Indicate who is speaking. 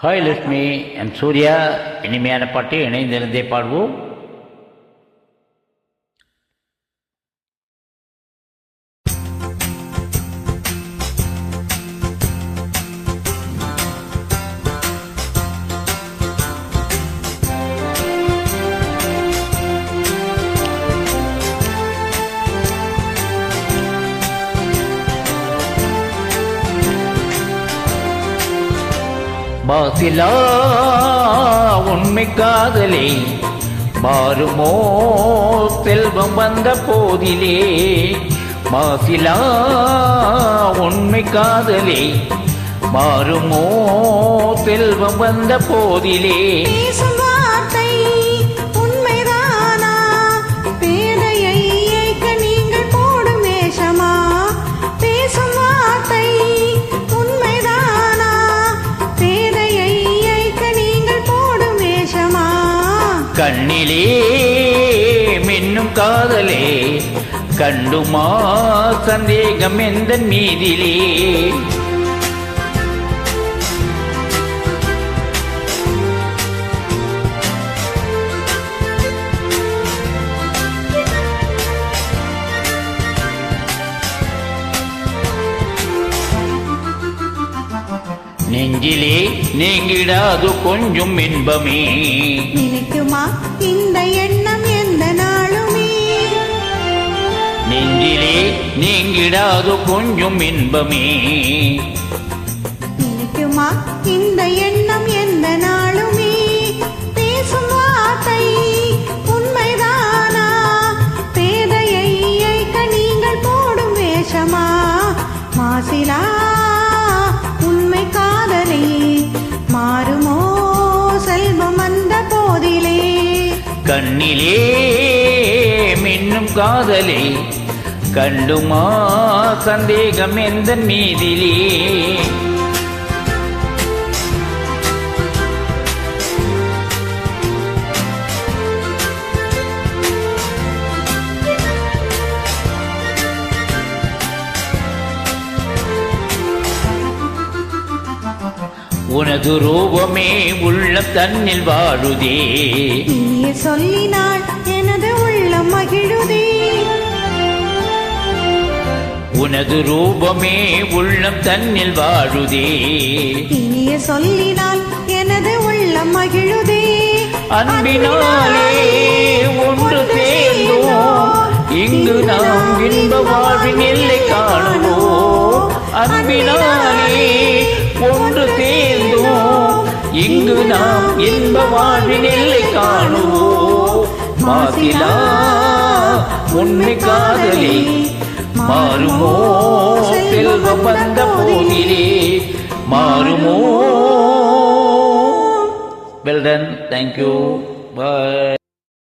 Speaker 1: Hi Lakshmi and Surya, இனிமையான பாட்டு இணைந்திருந்தே பாடுவோம். மாசிலா உண்மை காதலே மாறுமோ செல்வம் வந்த போதிலே. மாசிலா உண்மை காதலே மாறுமோ செல்வம் வந்த போதிலே. கண்ணிலே மின்னும் காதலே கண்டுமா சந்தேகம் எந்த மீதிலே. நெஞ்சிலே நீங்கிடாது கொஞ்சம் இன்பமே.
Speaker 2: நினைக்குமா இந்த எண்ணம் எந்த நாளுமே.
Speaker 1: நெஞ்சிலே நீங்கிடாது கொஞ்சம் இன்பமே.
Speaker 2: நினைக்குமா இந்த எண்ணம் எந்த நாளுமே. பேசும் வார்த்தை உண்மைதானா? பேதையை ஏய்க்க நீங்கள் போடும் வேஷமா? மாசிலா உண்மை காதலே மாறுமோ செல்வம் வந்த போதிலே.
Speaker 1: கண்ணிலே மின்னும் காதலே கண்டுமா சந்தேகம் எந்த மீதிலே. உனது ரூபமே உள்ளம் தன்னில் வாழுதே.
Speaker 2: நீ சொல்லினாள் எனது உள்ளம் மகிழுதே.
Speaker 1: உனது ரூபமே உள்ளம் தன்னில் வாழுதே.
Speaker 2: நீ சொல்லினாள் எனது உள்ளம் மகிழுதே.
Speaker 1: அன்பினாலே ஒன்று சேர்ந்தோம் இங்கு நாம் இன்ப வாழ்வின் எல்லை காணுவோம். அன்பினாலே ஒன்று சேர்ந்தோம் இங்கு நாம் இன்ப வாழ்வின் எல்லை காணுவோம். மாசிலா உண்மை காதலே மாறுமோ செல்வம் வந்த போதிலே. மாறுமோ. Well done. Thank you. Bye.